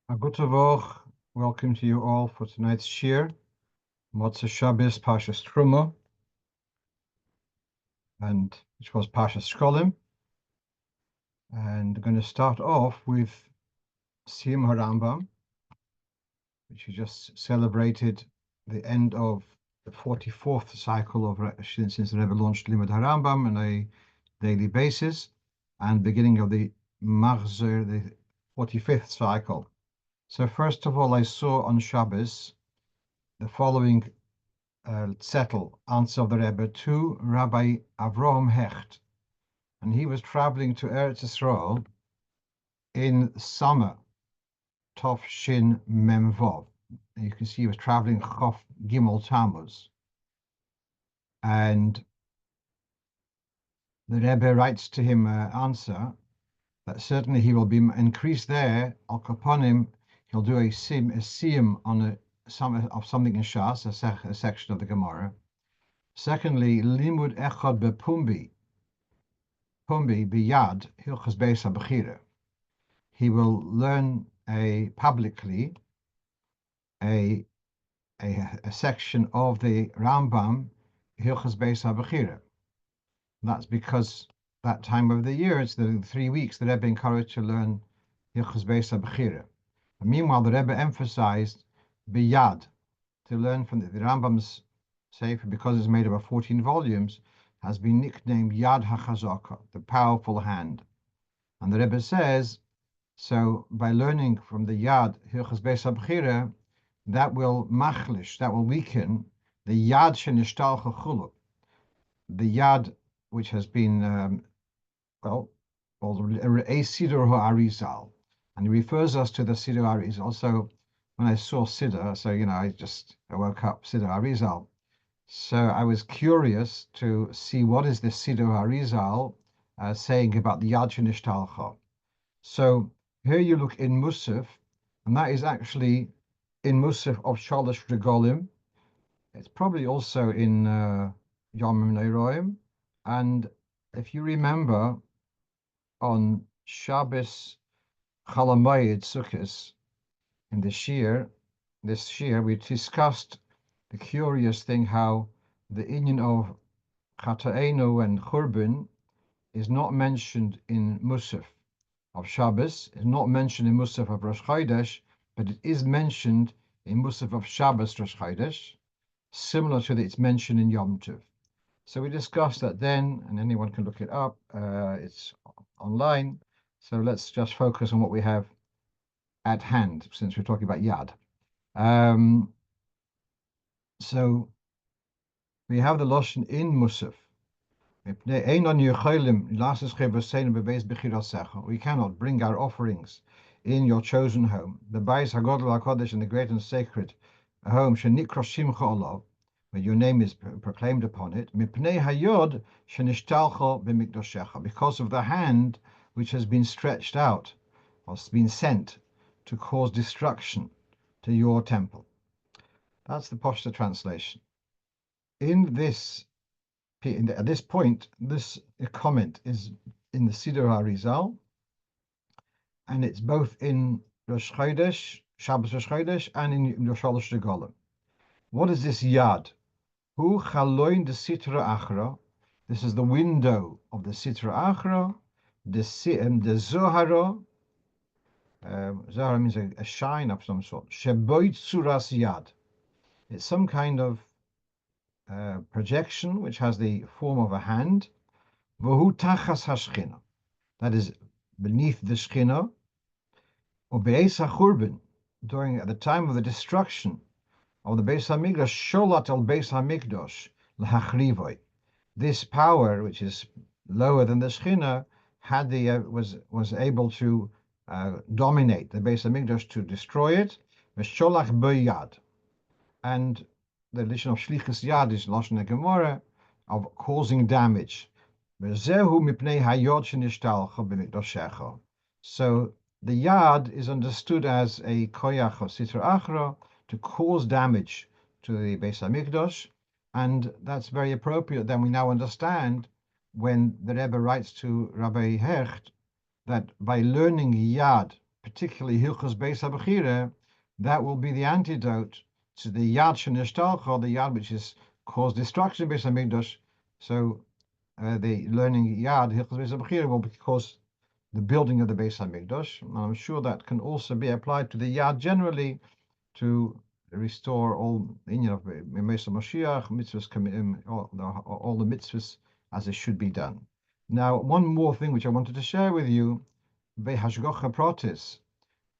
Agutavog, welcome to you all for tonight's shir, Motzei Shabbos Parshas Truma, and which was Parshas Shkolim. And we're going to start off with Siyum HaRambam, which we just celebrated the end of the 44th cycle of since the Rebbe launched Limud HaRambam on a daily basis, and beginning of the Machzor, the 45th cycle. So first of all, I saw on Shabbos the following settle answer of the Rebbe to Rabbi Avraham Hecht, and he was traveling to Eretz Yisrael in summer, Tov Shin Mem Vov. You can see he was traveling Chof Gimel Tammuz, and the Rebbe writes to him answer that certainly he will be increased there. Al Kaponim, he'll do a siyum on of something in Shas, a section of the Gemara. Secondly, limud echad bepumbi, biyad hilchas beis habechira. He will learn publicly a section of the Rambam hilchas beis habechira. That's because that time of the year, it's the 3 weeks the Rebbe encouraged to learn hilchas beis habechira. Meanwhile, the Rebbe emphasized biyad, to learn from the Rambam's Sefer, because it's made up of 14 volumes, has been nicknamed Yad HaChazaka, the powerful hand. And the Rebbe says, so by learning from the Yad Hilchas Beis HaBechira, that will machlish, that will weaken the Yad Shenishtal Chachulu, the Yad which has been, called a Siddur HaArizal. And he refers us to the Siddur HaArizal. Also, when I saw Siddur, so, I woke up, Siddur HaArizal. So I was curious to see what is the Siddur HaArizal saying about the Yad Shenishtalcha. So here you look in Musaf, and that is actually in Musaf of Shalosh Regolim. It's probably also in Yomim Neiroim. And if you remember, on Shabbos Chalamayid Sukkos, in this year we discussed the curious thing how the inyan of Chata'enu and Churban is not mentioned in Musaf of Shabbos, is not mentioned in Musaf of Rosh Chodesh, but it is mentioned in Musaf of Shabbos Rosh Chodesh, similar to its mention in Yom Tov. So we discussed that then, and anyone can look it up. It's online. So let's just focus on what we have at hand, since we're talking about Yad. So we have the Lashon in Musaf. We cannot bring our offerings in your chosen home, the Bais HaGodel HaKodesh, in the great and sacred home, Shenikra Shimcha Olav, where your name is proclaimed upon it, Mipnei Hayod Shenishtalcha B'Mikdoshecha, because of the hand which has been stretched out, or has been sent to cause destruction to your temple. That's the Pashto translation. At this point, this comment is in the Siddur HaArizal, and it's both in Rosh Chodesh, Shabbos Rosh Chodesh, and in Shalosh Regolim. What is this Yad? Hu Chaloin de Sitra Achra. This is the window of the Sitra Achra, the Zohara. Zohara means a shine of some sort. Sheboit Suras Yad. It's some kind of projection which has the form of a hand. V'hu tachas hashchina. That is beneath the Shechina. Or be'es hachurban, at the time of the destruction of the Beis Hamikdash, sholat al Beis Hamikdash l'hachrivoi. This power, which is lower than the Shechina, was able to dominate the Beis Hamikdash, to destroy it. V'sholach b'yad, and the lashon of shlichus yad is lashon Gemara of causing damage. So the yad is understood as a koyach of Sitra Achra, to cause damage to the Beis Hamikdash, and that's very appropriate. Then we now understand when the Rebbe writes to Rabbi Hecht that by learning yad particularly Hilchos Beis HaBechira, that will be the antidote to the Yad Shenishtalcha, the Yad which is caused destruction in Beis HaMikdash. So the learning Yad, Hilchos Beis HaBechira, will cause the building of the Beis HaMikdash. I'm sure that can also be applied to the Yad generally, to restore all of Mesa Mashiach, mitzvahs, all the mitzvahs as it should be done. Now, one more thing which I wanted to share with you, Behashgocha Protis.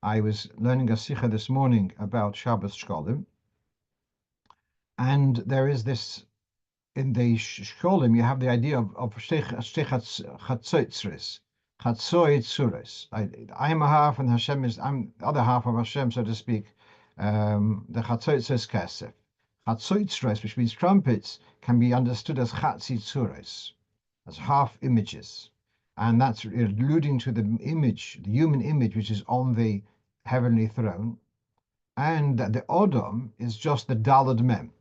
I was learning a Sikha this morning about Shabbos Shkolim, and there is this, in the Shkolim, you have the idea of Chatzoitzres, Chatzoitzures. I am a half, and Hashem is, I'm the other half of Hashem, so to speak. The Chatzoitzres Kesef. Chatzoitzres, which means trumpets, can be understood as Chatzitzures, as half images. And that's alluding to the image, the human image, which is on the heavenly throne. And the Odom is just the Dalad Mem.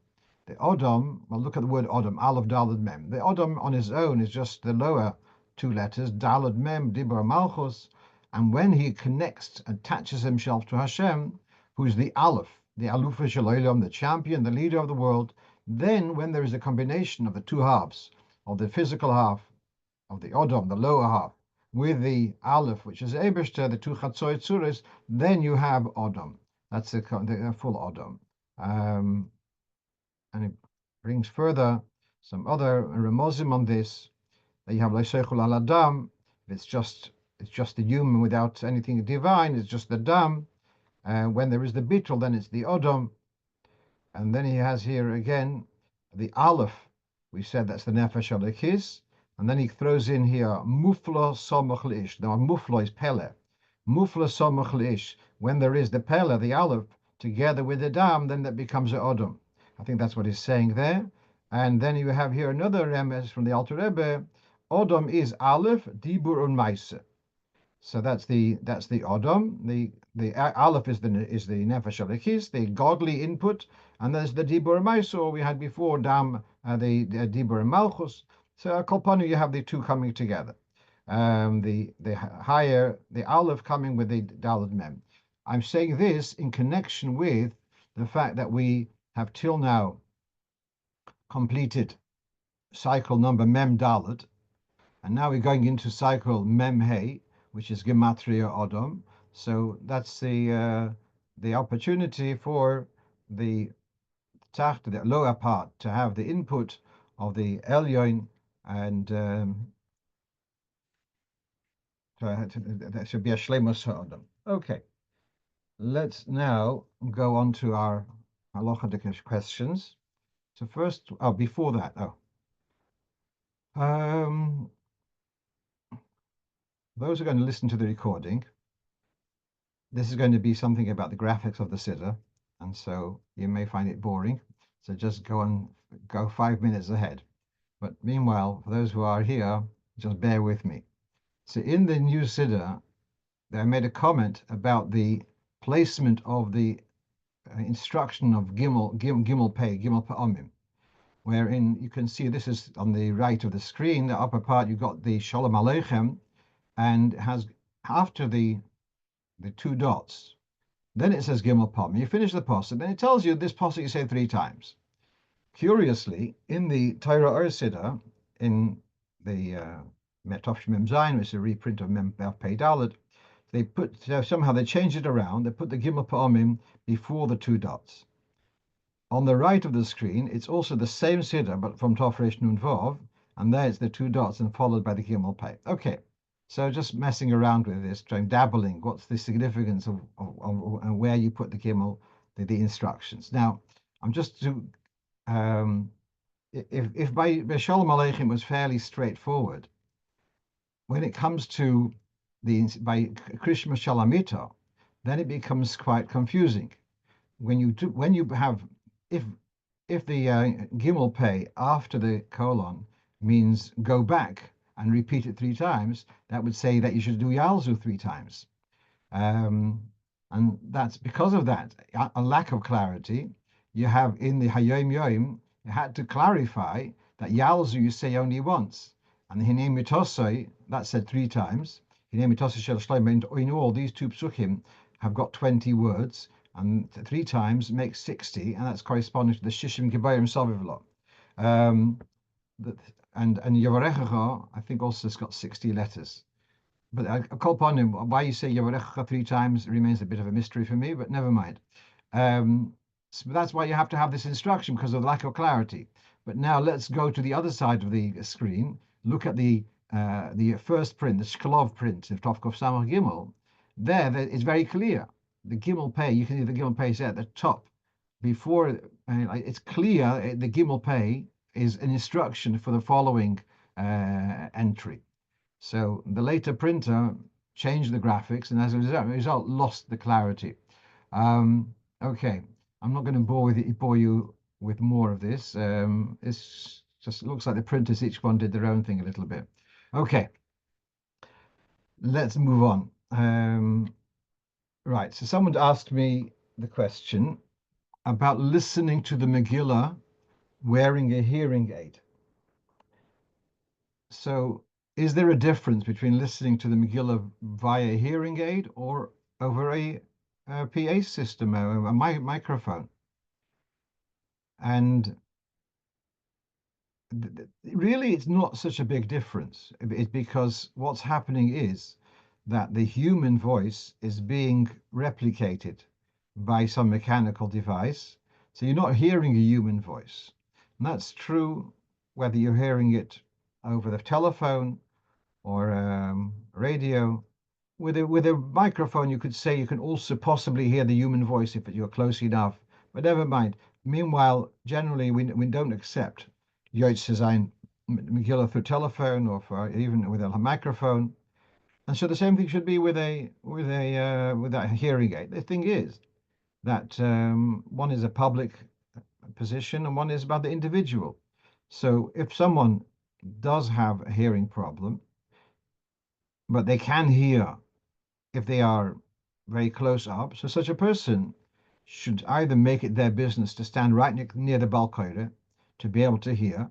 The Odom, well, look at the word Odom, Aleph Dalad Mem. The Odom on his own is just the lower two letters, Dalad Mem, Dibur Malchus. And when he connects, attaches himself to Hashem, who's the Aleph, the Aluf Shalom, the champion, the leader of the world, then when there is a combination of the two halves, of the physical half of the Odom, the lower half, with the Aleph, which is Ebershter, the two Chatzoy Tzuris, then you have Odom. That's the full Odom. And it brings further some other remozim on this, that you have Leishechul al Adam, it's just the human without anything divine, it's just the Dam. When there is the Bittul, then it's the Odom. And then he has here again the Aleph. We said that's the Nefesh Alekis. And then he throws in here Mufla Somach Lish. Now Mufla is Pele. Mufla Somach Lish. When there is the Pele, the Aleph, together with the Dam, then that becomes the Odom. I think that's what he's saying there. And then you have here another remez from the Alter Rebbe. Odom is Aleph, Dibur und Meise. So that's the Odom. The Aleph is the Nefesh Alekis, the godly input, and there's the Dibur Maisor we had before, Dam, the Dibur Malchus. So Kolpanu, you have the two coming together. The higher, the Aleph coming with the Dalad Mem. I'm saying this in connection with the fact that we have till now completed cycle number Mem Dalad, and now we're going into cycle Mem Hey, which is Gematria Odom. So that's the opportunity for the Tacht, the lower part, to have the input of the Elyon, and that should be a Shlemus Odom. Okay, let's now go on to our halachic questions. So first, before that, those who are going to listen to the recording, this is going to be something about the graphics of the Siddur, and so you may find it boring. So just go 5 minutes ahead. But meanwhile, for those who are here, just bear with me. So in the new Siddur, they made a comment about the placement of the instruction of Gimel Pei, Gimel Pa'amim, wherein you can see, this is on the right of the screen, the upper part, you've got the Shalom Aleichem, and has after the two dots, then it says Gimel Pa'amim. You finish the pasuk, then it tells you this pasuk you say 3 times. Curiously, in the Torah Or Siddur, in the Metaf Mem Zayin, which is a reprint of Mem Pei Dalet, they put somehow they changed it around. They put the Gimel Pa'amim before the 2 dots. On the right of the screen, it's also the same Siddur, but from Tov Resh Nun Vav, and there it's the 2 dots and followed by the Gimel Pei. Okay, so just messing around with this, trying dabbling. What's the significance of where you put the Gimel, the instructions? Now, I'm just to if by Shalom Aleichem was fairly straightforward, when it comes to by Krishma Shalamita, then it becomes quite confusing. When you have, if the Gimel Pei after the colon means go back and repeat it 3 times, that would say that you should do Yalzu 3 times. And that's because of that, a lack of clarity. You have in the Hayom Yom, you had to clarify that Yalzu you say only once. And the Hinei Mitosoi, that's said 3 times. In all, these two psukim have got 20 words, and 3 times makes 60, and that's corresponding to the Shishim Gebayim Savivla. Um, and Yavarechacha, I think also has got 60 letters. But I call upon him. Why you say Yavarechacha 3 times remains a bit of a mystery for me, but never mind. So that's why you have to have this instruction, because of the lack of clarity. But now let's go to the other side of the screen. Look at the first print, the Shklov print of Tovkov Samach Gimel. There, it's very clear. The Gimel Pei, you can see the Gimel Pei is at the top. Before it's clear, the Gimel Pei is an instruction for the following entry. So the later printer changed the graphics, and as a result lost the clarity. Okay, I'm not going to bore you with more of this. It's just looks like the printers each one did their own thing a little bit. Okay, let's move on. Right, so someone asked me the question about listening to the Megillah wearing a hearing aid. So, is there a difference between listening to the Megillah via a hearing aid or over a PA system, a microphone? And really, it's not such a big difference. It's because what's happening is that the human voice is being replicated by some mechanical device. So you're not hearing a human voice. And that's true whether you're hearing it over the telephone or radio. With a microphone, you could say you can also possibly hear the human voice if you're close enough. But never mind. Meanwhile, generally, we don't accept Yotze Sein Megillah through telephone or even with a microphone. And so the same thing should be with a hearing aid. The thing is that one is a public position and one is about the individual. So if someone does have a hearing problem, but they can hear if they are very close up, so such a person should either make it their business to stand right near the balkoire to be able to hear.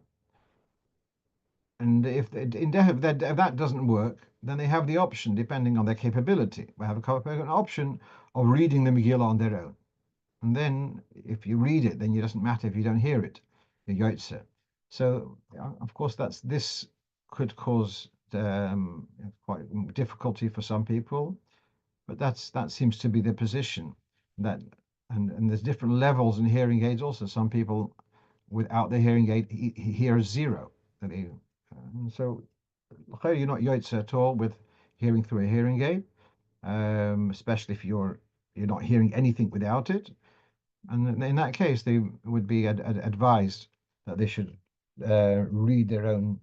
And if that doesn't work, then they have the option, depending on their capability, they have an option of reading the Megillah on their own. And then if you read it, then it doesn't matter if you don't hear it, the Yotze. So, of course, this could cause quite difficulty for some people, but that seems to be the position. And there's different levels in hearing aids also. Some people without the hearing aid hear zero. So you're not Yotze at all with hearing through a hearing aid, especially if you're not hearing anything without it. And in that case, they would be advised that they should read their own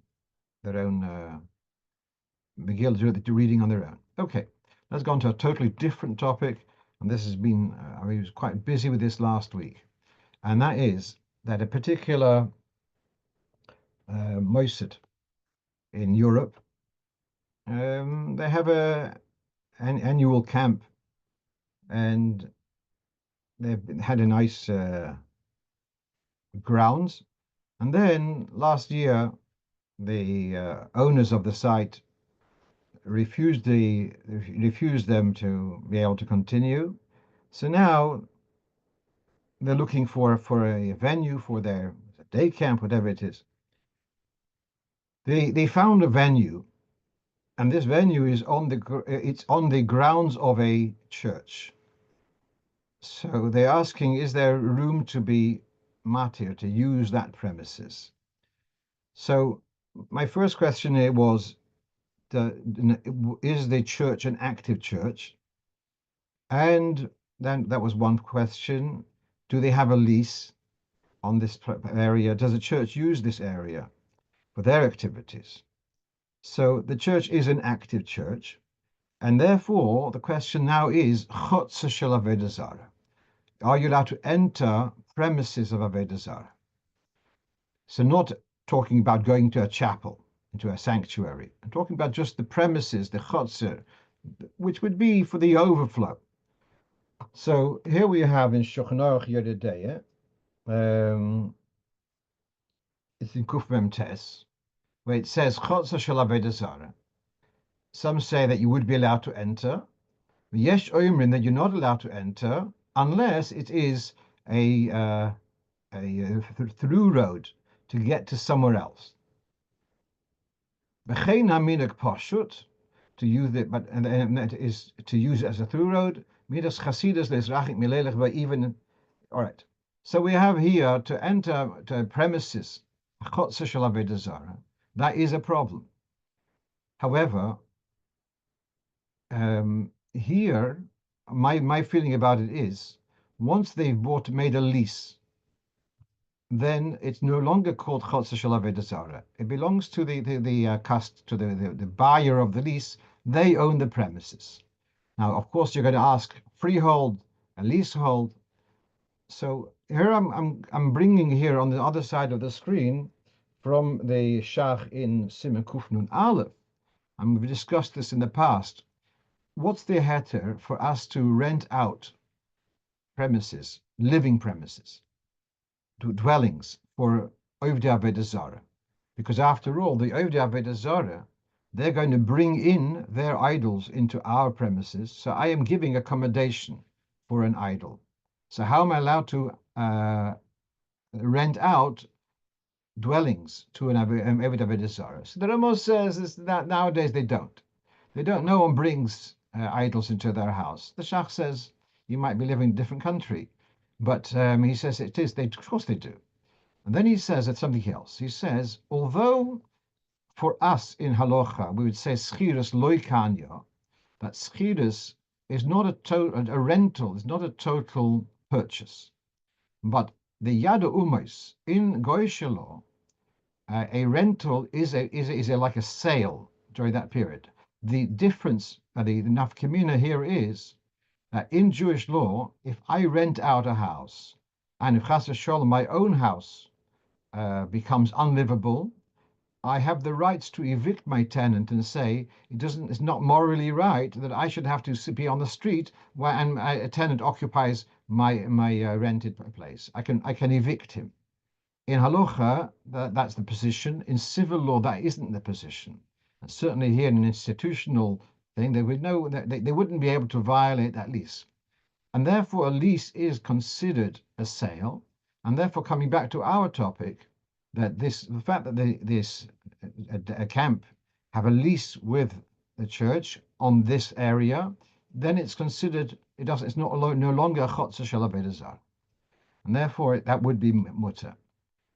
Megillah, do the reading on their own. Okay, let's go on to a totally different topic, and this has been I was quite busy with this last week, and that is that a particular Mossad in Europe, they have an annual camp, and they've had a nice grounds. And then last year, the owners of the site refused them to be able to continue. So now they're looking for a venue for their day camp, whatever it is. They found a venue, and this venue is it's on the grounds of a church. So they're asking, is there room to be matir, to use that premises? So my first question here was, is the church an active church? And then that was one question. Do they have a lease on this area? Does the church use this area for their activities? So the church is an active church, and therefore the question now is, Chotzer shel Avodah Zarah. Are you allowed to enter premises of Avodah Zarah? So not talking about going to a chapel, into a sanctuary. I'm talking about just the premises, the chotzer, which would be for the overflow. So here we have in Shulchan Aruch Yodedeh, it's in Kuf Mem Tes, where it says Chotzer shel Avodah Zarah. Some say that you would be allowed to enter. Yesh Omrin that you're not allowed to enter unless it is a through road to get to somewhere else. B'chein haminak pashut, to use it, but and that is to use it as a through road. Midas chasidus le'ezrachik milelech, by even. All right. So we have here to enter to premises chotzer shel avodah zarah. That is a problem. However, here my feeling about it is once they've made a lease, then it's no longer called chotzer shel avodah zarah. It belongs to the buyer of the lease. They own the premises. Now, of course, you're going to ask freehold and leasehold. So here I'm bringing here on the other side of the screen from the Shach in Siman Kuf Nun Aleph, and we've discussed this in the past. What's the heter for us to rent out premises, living premises, to dwellings for Ovdei Avodah Zarah? Because after all, the Ovdei Avodah Zarah, they're going to bring in their idols into our premises. So I am giving accommodation for an idol. So how am I allowed to rent out dwellings to an Eved Avodah Zarah? So the Ramos says is that nowadays they don't. They don't. No one brings idols into their house. The Shach says you might be living in a different country, but he says it is. They, of course, they do. And then he says it's something else. He says although for us in halacha we would say schiras loikanya, that schiras is not a rental, is not a total purchase. But the Yada Umos in Goyish law, a rental is like a sale during that period. The difference, the nafkamina here is that in Jewish law, if I rent out a house, and if chas v'sholom my own house becomes unlivable, I have the rights to evict my tenant and say it's not morally right that I should have to be on the street where and a tenant occupies my rented place. I can evict him. In halacha, that's the position. In civil law, that isn't the position. And certainly here in an institutional thing, they would know that they wouldn't be able to violate that lease. And therefore, a lease is considered a sale. And therefore, coming back to our topic, that the fact that this a camp have a lease with the church on this area, then it's considered it's not no longer a chotzer shel avodah zarah, and therefore that would be mutter.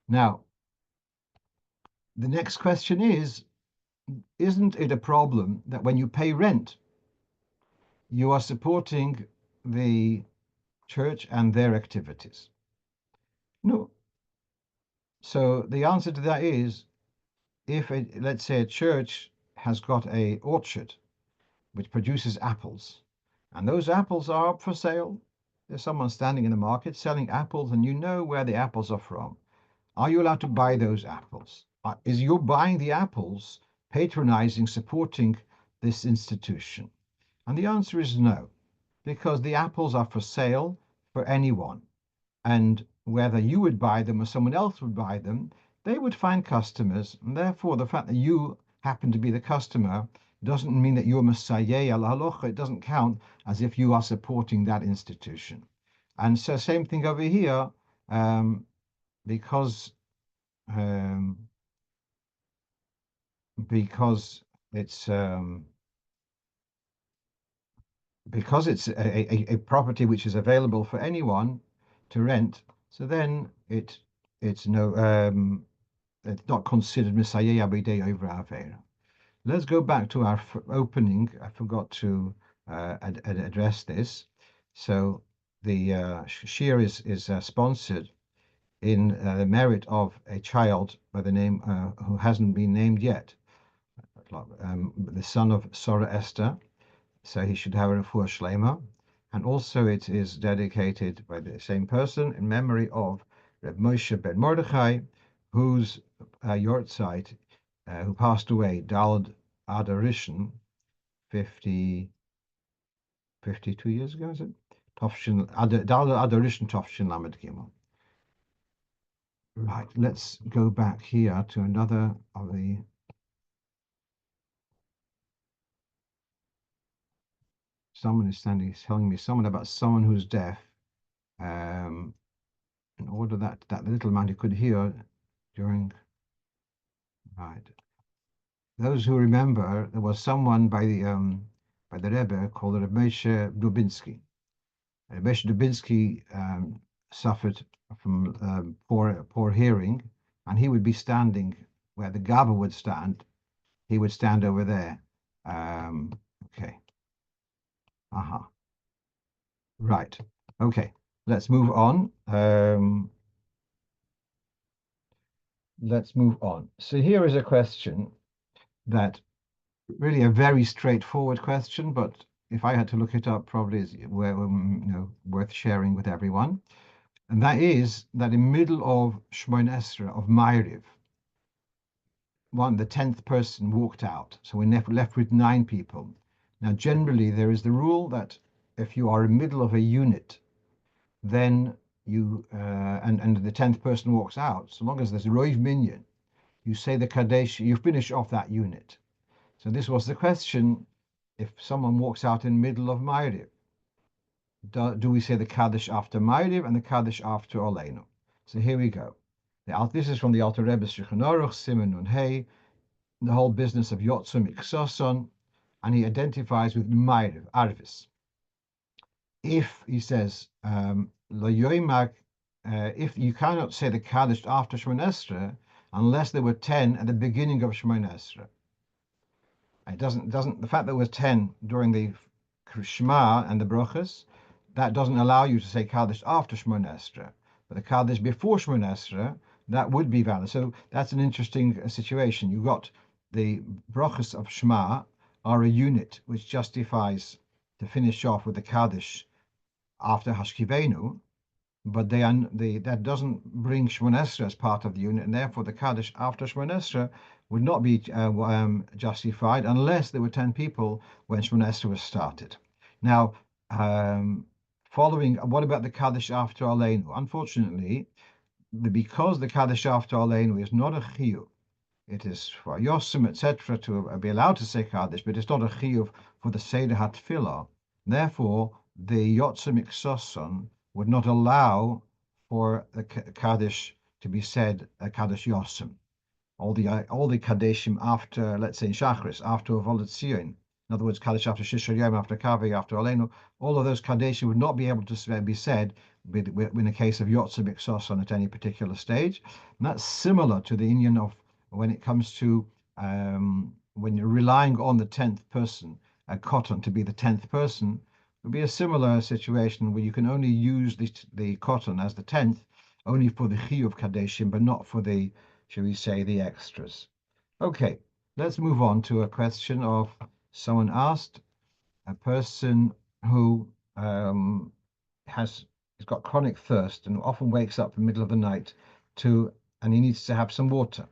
Now, the next question is, isn't it a problem that when you pay rent, you are supporting the church and their activities? No. So the answer to that is, if let's say a church has got a orchard which produces apples, and those apples are up for sale, there's someone standing in the market selling apples, and you know where the apples are from. Are you allowed to buy those apples? Is you buying the apples patronizing, supporting this institution? And the answer is no, because the apples are for sale for anyone. And whether you would buy them or someone else would buy them, they would find customers. And therefore, the fact that you happen to be the customer doesn't mean that you're Messiah al halacha. It doesn't count as if you are supporting that institution. And so, same thing over here, because um, because it's a property which is available for anyone to rent. So then it's no it's not considered Messiah Abidei over Avera. Let's go back to our opening. I forgot to address this. So the shir is sponsored in the merit of a child by the name who hasn't been named yet, the son of Sora Esther. So he should have a refuah shlema. And also it is dedicated by the same person in memory of Reb Moshe ben Mordechai, whose yortzeit, who passed away, Dalad Adarishan, 52 years ago, is it? Dalad Adarishan Tovshin Lamed Gimel. Right, let's go back here to another of the Someone is telling me someone about someone who's deaf. Um, in order that the little amount he could hear during, right. Those who remember, there was someone by the Rebbe called Moshe Dubinsky. Moshe Dubinsky suffered from poor hearing, and he would be standing where the Gaba would stand. He would stand over there. Okay. Uh-huh. Right. Okay. Let's move on. Let's move on. So here is a question that really a very straightforward question, but if I had to look it up, probably is worth sharing with everyone. And that is that in middle of Shemon Esrei of Ma'ariv, the 10th person walked out. So we're left with 9 people. Now, generally, there is the rule that if you are in the middle of a unit, then and the 10th person walks out, so long as there's Roiv Minyan, you say the Kadesh, you finish off that unit. So this was the question: if someone walks out in the middle of Ma'ariv, do we say the Kaddish after Ma'ariv and the Kaddish after Oleinu? So here we go. This is from the Alter Rebbe's Shulchan Aruch, Siman Nun Hey, the whole business of Yotzum Iksoson, and he identifies with Ma'ariv, Arvis. If he says, if you cannot say the Kaddish after Shemon Esrei unless there were 10 at the beginning of Shemon Esrei. It doesn't the fact that there was 10 during the Shema and the Brochas, that doesn't allow you to say Kaddish after Shemon Esrei. But the Kaddish before Shemon Esrei, that would be valid. So that's an interesting situation. You've got the Brochas of Shema are a unit which justifies to finish off with the Kaddish after Hashkivenu, but that doesn't bring Shemon Esrei as part of the unit, and therefore the Kaddish after Shemon Esrei would not be justified unless there were 10 people when Shemon Esrei was started. Now, what about the Kaddish after Aleinu? Unfortunately, because the Kaddish after Aleinu is not a chiyuv, it is for Yosem, etc., to be allowed to say Kaddish, but it's not a chiyuv for the Seder HaTfilah. Therefore, the Yotzim Iksoson would not allow for the Kaddish to be said Kaddish Yosem. All the Kaddishim after, let's say, Shachris, after Avodat Zion, in other words, Kaddish after Shishar Yom, after Kavi, after Olenu, all of those Kaddishim would not be able to be said in a case of Yotzim Iksoson at any particular stage. And that's similar to the Indian of when it comes to when you're relying on the 10th person, a cotton, to be the 10th person. Would be a similar situation where you can only use the cotton as the 10th only for the chiyuv kadeshim, but not for the, shall we say, the extras. Okay, let's move on to a question of someone asked, a person who has got chronic thirst and often wakes up in the middle of the night and he needs to have some water.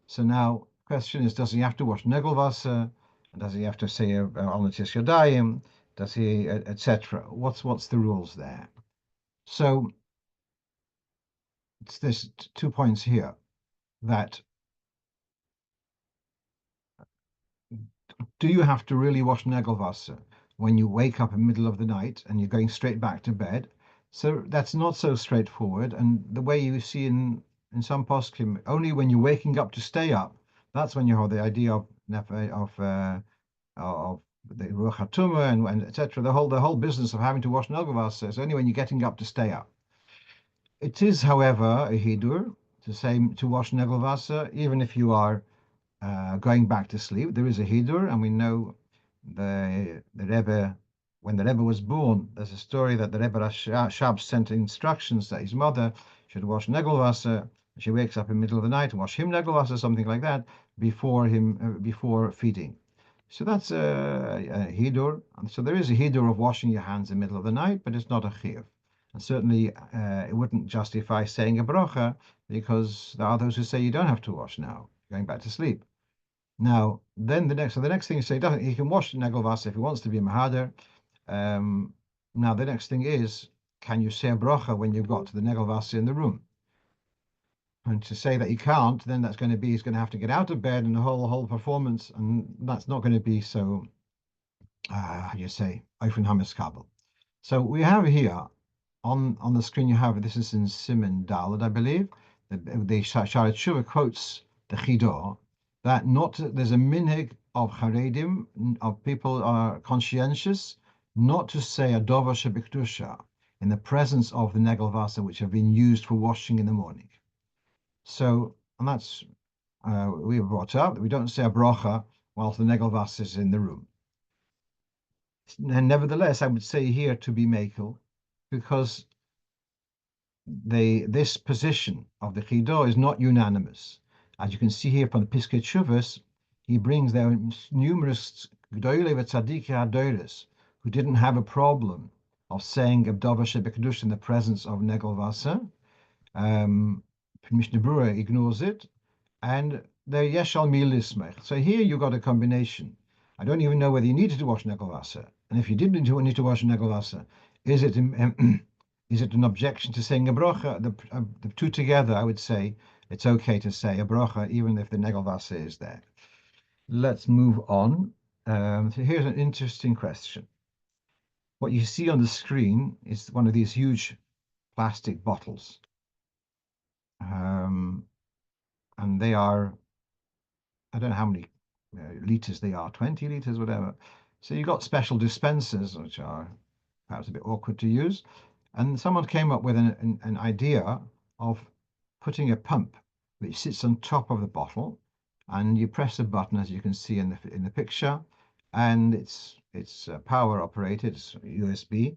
So now, question is, does he have to wash Negelwasser? Does he have to say Al Natis Yodayim? Does he, etc.? What's the rules there? So there's 2 points here. That do you have to really wash Negelwasser when you wake up in the middle of the night and you're going straight back to bed? So that's not so straightforward. And the way you see in some poskim, only when you're waking up to stay up, that's when you have the idea of the Ruach HaTumah and etc. The whole business of having to wash Negelwasser is only when you're getting up to stay up. It is, however, a hidur to wash Negelwasser, even if you are going back to sleep. There is a hidur, and we know the Rebbe, when the Rebbe was born, there's a story that the Rebbe Rashab sent instructions that his mother should wash Negelwasser. She wakes up in the middle of the night and wash him Negelwasser, something like that, before feeding. So that's a hidur. And so there is a hidur of washing your hands in the middle of the night, but it's not a chiyuv. And certainly it wouldn't justify saying a bracha, because there are those who say you don't have to wash now, going back to sleep. Now, then the next thing is, he can wash Negelwasser if he wants to be Mahader. Now, the next thing is, can you say a bracha when you've got the Negelwasser in the room? And to say that he can't, then that's going to be, he's going to have to get out of bed and the whole performance, and that's not going to be so how do you say, Ofen Hamiskabel. So we have here on the screen, you have, this is in Siman Dalet, I believe. The Sharet Shuvah quotes the Chidor that not there's a minhag of Haredim, of people are conscientious, not to say a Dover Shebekdusha in the presence of the Negel Vasa, which have been used for washing in the morning. So, and that's we were brought up that we don't say a bracha whilst the Negel Vasa is in the room. And nevertheless, I would say here to be makel, because this position of the Chido is not unanimous. As you can see here from the Piskei Teshuvos, he brings there numerous Gdoilei v'Tzaddikei Hadoros who didn't have a problem of saying Abdava Shebekdush in the presence of Negel Vasa. Mishnah Berurah ignores it, and the Yeshal Milismech. So here you got a combination. I don't even know whether you needed to wash Negel Vasa, and if you did need to wash Negel Vasa, is it is it an objection to saying a bracha? The two together, I would say it's okay to say a bracha even if the Negel Vasa is there. Let's move on. So here's an interesting question. What you see on the screen is one of these huge plastic bottles. And they are, I don't know how many liters they are, 20 liters, whatever. So you've got special dispensers, which are perhaps a bit awkward to use. And someone came up with an idea of putting a pump which sits on top of the bottle, and you press a button, as you can see in the picture, and it's power operated, it's USB,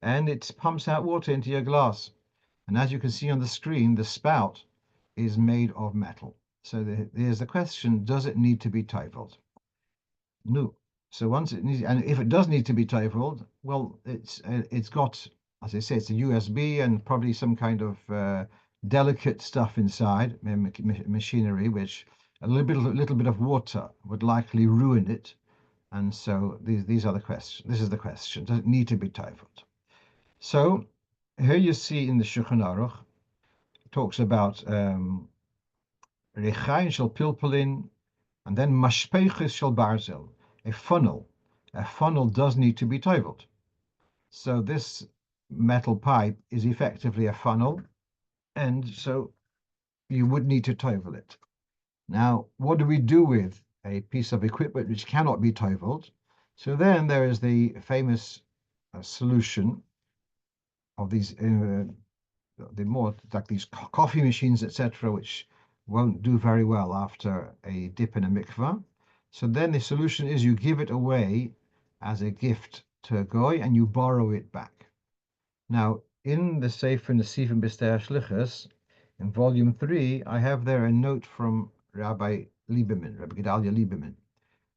and it pumps out water into your glass. And as you can see on the screen, the spout is made of metal. So there's the question: does it need to be typed? No. So once it needs, and if it does need to be typed, well, it's got, as I say, it's a USB and probably some kind of delicate stuff inside, machinery, which a little bit of water would likely ruin it. And so these are the questions. This is the question: does it need to be typed? So here you see in the Shulchan Aruch, it talks about rechain shel pilpulin, and then mashpeiches shel barzel, a funnel. A funnel does need to be toveled. So this metal pipe is effectively a funnel, and so you would need to tovel it. Now, what do we do with a piece of equipment which cannot be toveled? So then there is the famous solution of these the more like these coffee machines, etc., which won't do very well after a dip in a mikvah. So then the solution is you give it away as a gift to a goy and you borrow it back. Now, in the Sefer Nesivim B'Stei HaShlichus, in volume 3, I have there a note from Rabbi Gedalia Lieberman,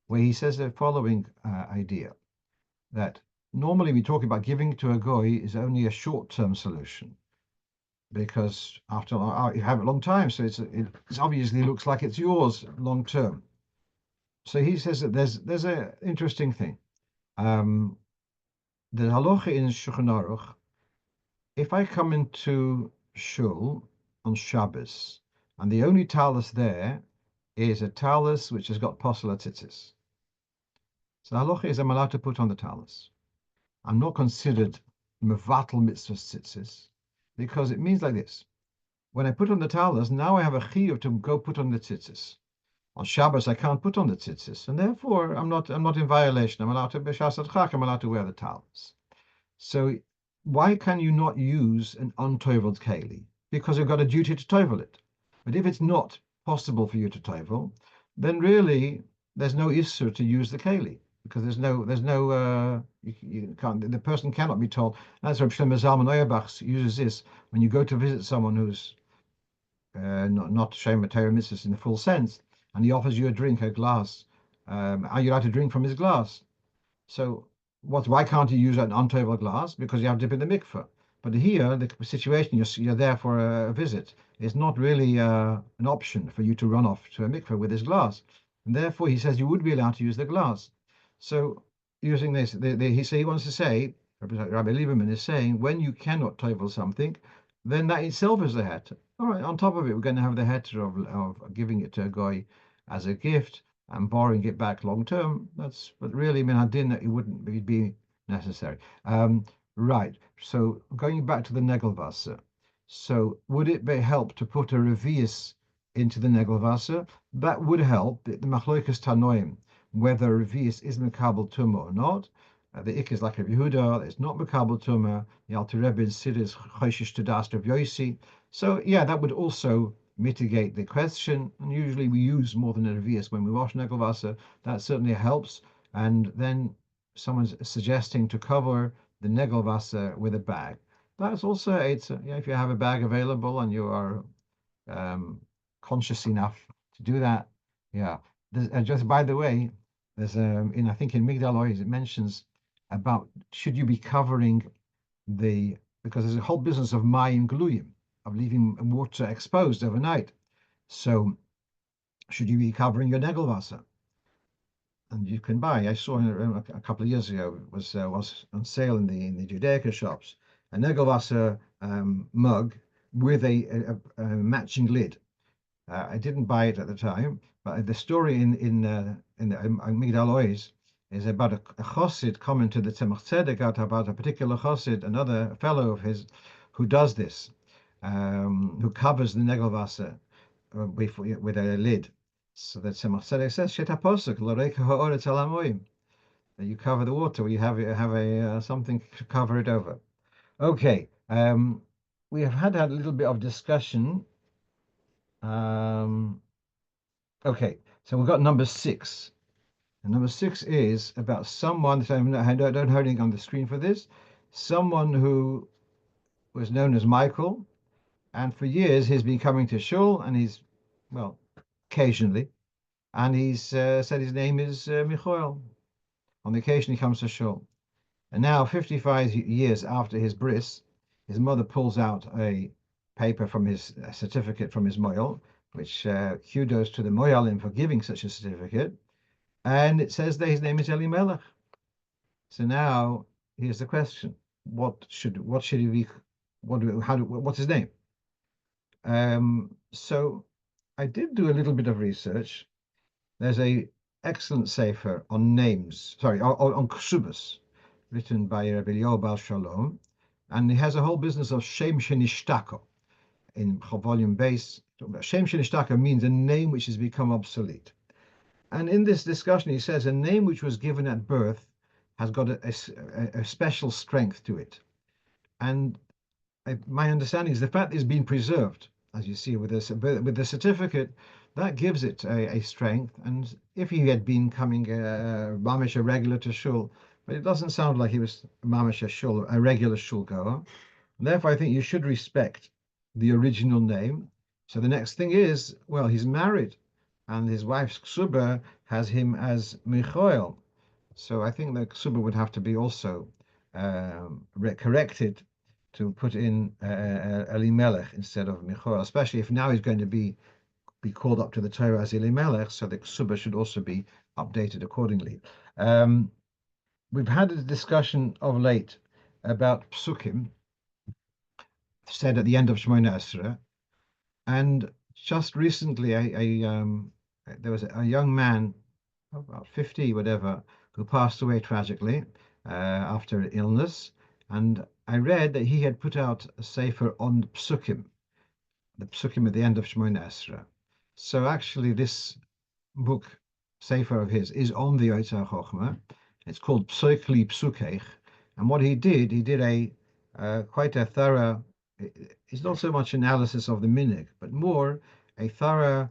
where he says the following idea, that normally we talk about giving to a goy is only a short-term solution, because after you have it a long time, so it obviously looks like it's yours long term. So he says that there's an interesting thing. The halacha in Shulchan Aruch, if I come into shul on Shabbos and the only talus there is a talus which has got posel tzitzis, so the halacha is I'm allowed to put on the talus. I'm not considered mevatel mitzvah tzitzis because it means like this. When I put on the talus, now I have a chiyuv to go put on the tzitzis. On Shabbos, I can't put on the tzitzis, and therefore I'm not in violation. I'm allowed to b'shas adchak. I'm allowed to wear the talus. So why can you not use an untoveled keli? Because you've got a duty to tovel it. But if it's not possible for you to tovel, then really there's no issur to use the keli, because you can't, the person cannot be told. That's Rabbi Shlomo Zalman Auerbach uses this when you go to visit someone who's not Shem Torah mitzvahs in the full sense, and he offers you a drink, a glass. Are you allowed to drink from his glass? So why can't you use an untable glass? Because you have to dip in the mikveh. But here, the situation, you're there for a visit. It's not really an option for you to run off to a mikveh with this glass. And therefore, he says you would be allowed to use the glass. So using this, he wants to say, Rabbi Lieberman is saying, when you cannot tovel something, then that itself is the heter. All right, on top of it, we're going to have the heter of giving it to a guy as a gift. and borrowing it back long term, but really, I mean, I didn't, it wouldn't be necessary. Right. So going back to the Negelwasser. So would it be help to put a revius into the Negelwasser? That would help. The Machloikas Tanoim, whether revius is Mekabel Tumah or not. The Ik is like a Yehuda, it's not Mekabel Tumah. The Alter Rebbe Sid is Choshish to Das Rav Yossi. So yeah, that would also mitigate the question. And usually we use more than a revius when we wash Negelwasser. That certainly helps. And then someone's suggesting to cover the Negelwasser with a bag. That's also if you have a bag available and you are um, conscious enough to do that. Yeah. Just by the way, there's in I think in Migdal Oz it mentions about should you be covering the because there's a whole business of mayim gluyim of leaving water exposed overnight. So should you be covering your Negelwasser? And you can buy. I saw a couple of years ago was on sale in the Judaica shops a Negelwasser mug with a matching lid. I didn't buy it at the time, but the story in the Migdal Oz is about a chassid coming to the Tzemach Tzedek about a particular chassid, another fellow of his, who does this, who covers the Negelwasser with a lid. So that Tzemach Tzedek says, "Shet haposuk l'reika ha'oretz al hamoyim." You cover the water. You have a something to cover it over. Okay. We have had a little bit of discussion. Okay, so we've got number 6. And number 6 is about someone, so I don't have anything on the screen for this, someone who was known as Michael, and for years he's been coming to shul, and well, occasionally, and he's said his name is Michael. On the occasion he comes to shul. And now, 55 years after his bris, his mother pulls out a paper from his certificate from his moyal, which kudos to the moyalim for giving such a certificate. And it says that his name is Elimelech. So now here's the question: what should he be? What's his name? So I did do a little bit of research. There's a excellent sefer on names, sorry, on ksubas, written by Rabbi Yoel Shalom, and he has a whole business of Shem Shenishtako in volume base. Shem Shenishtako means a name which has become obsolete. And in this discussion, he says a name which was given at birth has got a special strength to it. And my understanding is the fact it's been preserved, as you see with the certificate, that gives it a strength. And if he had been coming mamish a regular to shul, but it doesn't sound like he was mamish a regular shul goer. And therefore, I think you should respect the original name. So the next thing is, well, he's married, and his wife's ksuba has him as Michoel. So I think the ksuba would have to be also corrected to put in Elimelech instead of Michoel, especially if now he's going to be called up to the Torah as Elimelech, so the ksuba should also be updated accordingly. We've had a discussion of late about psukim said at the end of Shemona Esrei, and just recently there was a young man, about 50, whatever, who passed away tragically after illness. And I read that he had put out a sefer on the psukim at the end of Shemona Esrei. So actually, this book, sefer of his, is on the Yotzei Chochmah. It's called Psukli Psukeich. And what he did a quite a thorough. It's not so much analysis of the minig, but more a thorough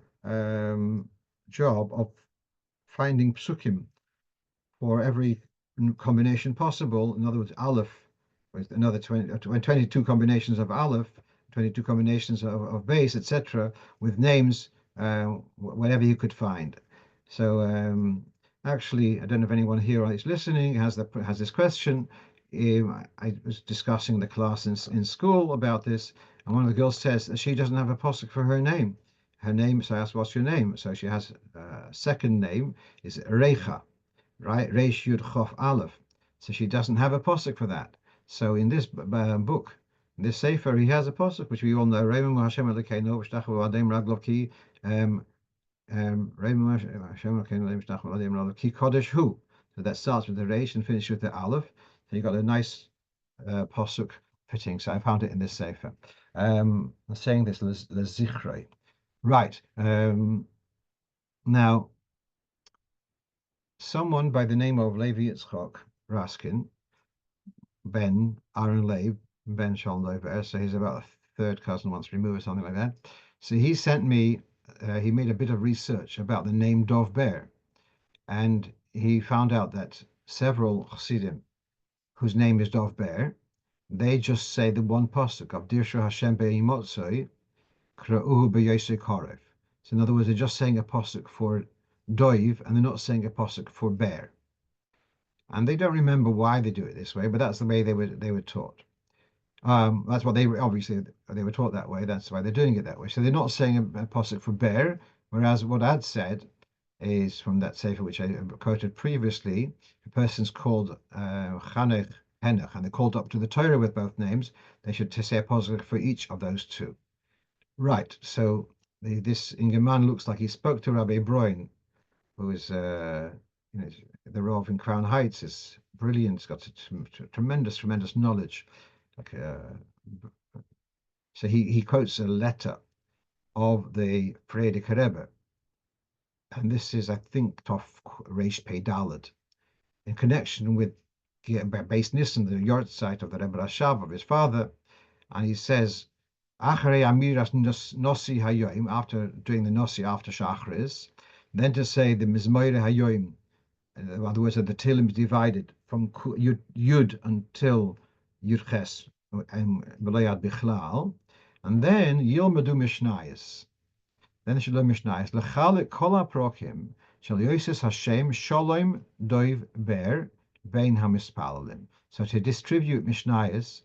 job of finding psukim for every combination possible. In other words, Aleph with another 22 combinations of Aleph, 22 combinations of base, etc., with names, whatever you could find. So actually, I don't know if anyone here is listening has this question. I was discussing the class in school about this, and one of the girls says that she doesn't have a posuk for her name. Her name, so I asked, "What's your name?" So she has a second name is Reicha, right? Reish Yud Chof Aleph. So she doesn't have a posuk for that. So in this book, in this sefer, he has a posuk which we all know. Ki Kodesh Hu. So that starts with the Resh and finishes with the Aleph. So you got a nice posuk fitting. So I found it in this sefer. I'm saying this lezichrei. Right. Now, someone by the name of Levi Yitzchok Raskin, Ben Aaron Leib, Ben Shalom Leib, so he's about a third cousin once removed or something like that. So he sent me, he made a bit of research about the name Dov Ber, and he found out that several Chassidim whose name is Dov Ber, they just say the one pasuk of Dirshu Hashem Be'imotzoi, Kra'uhu Be'yosei Korev. So in other words, they're just saying a pasuk for Doiv, and they're not saying a pasuk for Bear. And they don't remember why they do it this way, but that's the way they were taught. That's what they were obviously they were taught that way. That's why they're doing it that way. So they're not saying a posuk for bear, whereas what I'd said is from that sefer which I quoted previously. A person's called Chanech Henach, and they're called up to the Torah with both names. They should say a posuk for each of those two. Right. So this Ingerman looks like he spoke to Rabbi Broin, who is the Rav in Crown Heights is brilliant. He's got tremendous knowledge. Like, so he quotes a letter of the Frierdiker Rebbe, and this is, I think, Tov Reish Pei Dalet, in connection with Beis Nissen, the yahrzeit of the Rebbe Rashab of his father, and he says, Acharei Amiras Nosi Hayoim, after doing the Nosi after Shachris, then to say the Mizmoire Hayoim. In other words, that the Tehillim is divided from Yud until Yud Ches and Belayad Bichlal, and then Yilmadu Mishnayos. Then they should learn Mishnayos. L'chalik kol haprokim shel Yosis Hashem Shalom Doiv Ber Bein Hamispalalim. So to distribute Mishnayos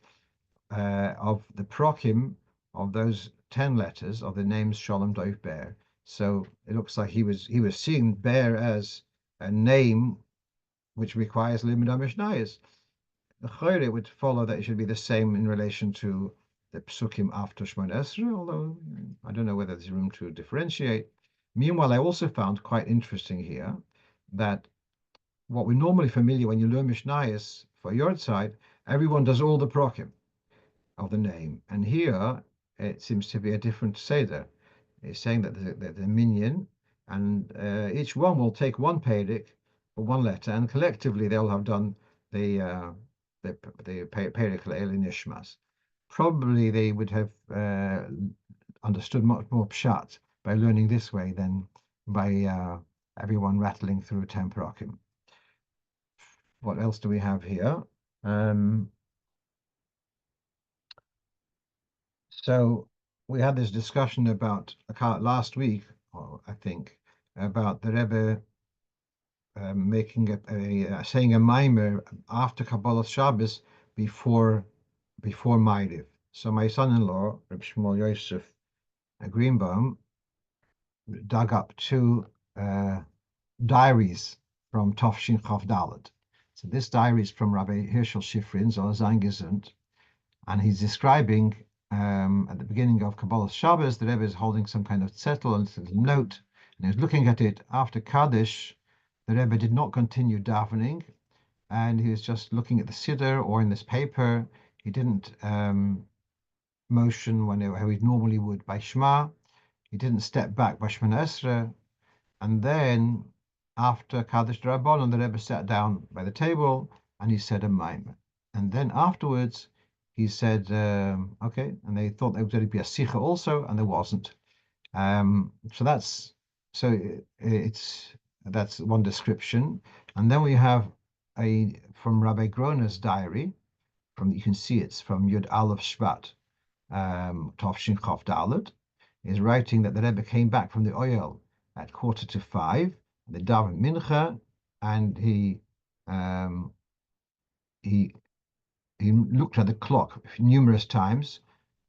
of the prokim of those 10 letters of the names Shalom Doiv Ber. So it looks like he was seeing Ber as a name which requires limud mishnayos. It would follow that it should be the same in relation to the psukim after Shemona Esrei, although I don't know whether there's room to differentiate. Meanwhile, I also found quite interesting here that what we're normally familiar when you learn mishnayos for your side, everyone does all the prokim of the name, and here it seems to be a different seder. It's saying that the minyan, and each one will take one pedic for one letter, and collectively they'll have done the pedic le'eli nishmas. Probably they would have understood much more pshat by learning this way than by everyone rattling through 10 parakim. What else do we have here? So we had this discussion about last week, or I think, about the Rebbe making saying a mimer after Kabbalah Shabbos before Ma'ariv. So my son-in-law, Reb Shmuel Yosef Greenbaum, dug up two diaries from Tovshin Chav Dalet. So this diary is from Rabbi Herschel Shifrin, Zoll Sein Gesund, and he's describing at the beginning of Kabbalah Shabbos, the Rebbe is holding some kind of zettel, a little note, and he's looking at it after Kaddish. The Rebbe did not continue davening, and he was just looking at the siddur or in this paper. He didn't motion how he normally would by Shema. He didn't step back by Shemona Esrei, and then after Kaddish Rabbanon, the Rebbe sat down by the table and he said a maimer. And then afterwards, he said, okay, and they thought there was going to be a sikha also, and there wasn't. So that's one description. And then we have from Rabbi Groner's diary, you can see it's from Yud Aleph Shvat, Tovshin Chav Dalet, is writing that the Rebbe came back from the oil at 4:45, the daven mincha, and he looked at the clock numerous times.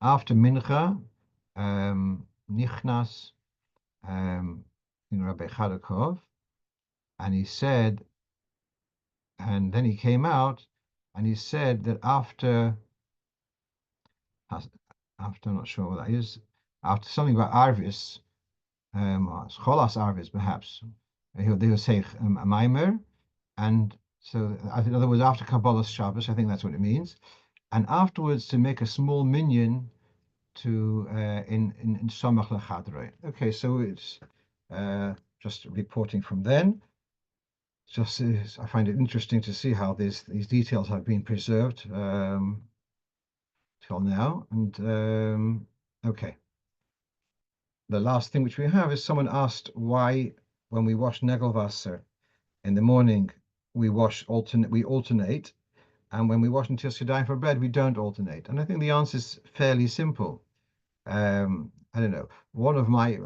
After mincha, nichnas in Rabbi Chadakov, and he said, and then he came out, and he said that after I'm not sure what that is, after something about Arvis, Scholas Arvis, perhaps. They would say a Maimer, and so in other words, after Kabbalah's Shabbos, I think that's what it means, and afterwards to make a small minyan to in Samach Lechadrei. Okay, so it's just reporting from then. Just I find it interesting to see how these details have been preserved till now. And okay, the last thing which we have is someone asked why when we wash Negelwasser in the morning we alternate, and when we wash until Yadayim for bread we don't alternate. And I think the answer is fairly simple. I don't know. One of my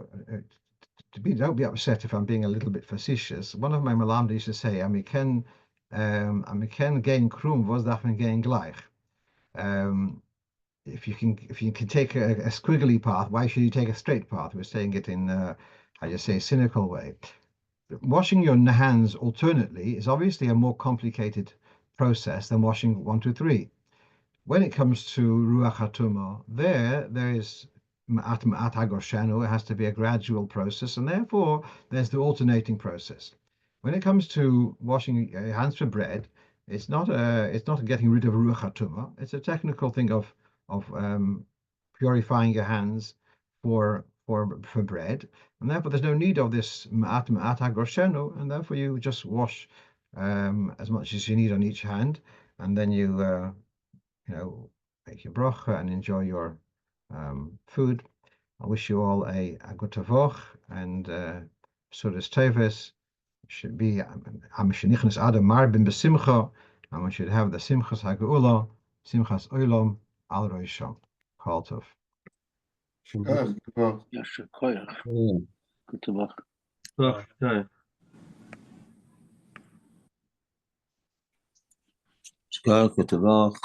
don't be upset if I'm being a little bit facetious. One of my malamda used to say, "Ami ken gain krum, was darf man gain gleich." If you can take a squiggly path, why should you take a straight path? We're saying it in how you say, cynical way. Washing your hands alternately is obviously a more complicated process than washing 1, 2, 3. When it comes to Ruach HaTumah, there is Ma'at Ma'at HaGoshenu. It has to be a gradual process, and therefore there's the alternating process. When it comes to washing your hands for bread, it's not getting rid of Ruach HaTumah. It's a technical thing of purifying your hands for bread, and therefore there's no need of this Ma'at Ma'at HaGoshenu, and therefore you just wash as much as you need on each hand, and then you make your bracha and enjoy your food. I wish you all a good tavoch and Sudas Teves. Should be Hamishenichnas Adam Marbin Besimcha, and we should have the Simchas Hageula, Simchas Olam Al Roisham. Kol Tov. Yasher Koyach. Good to work. Good to work.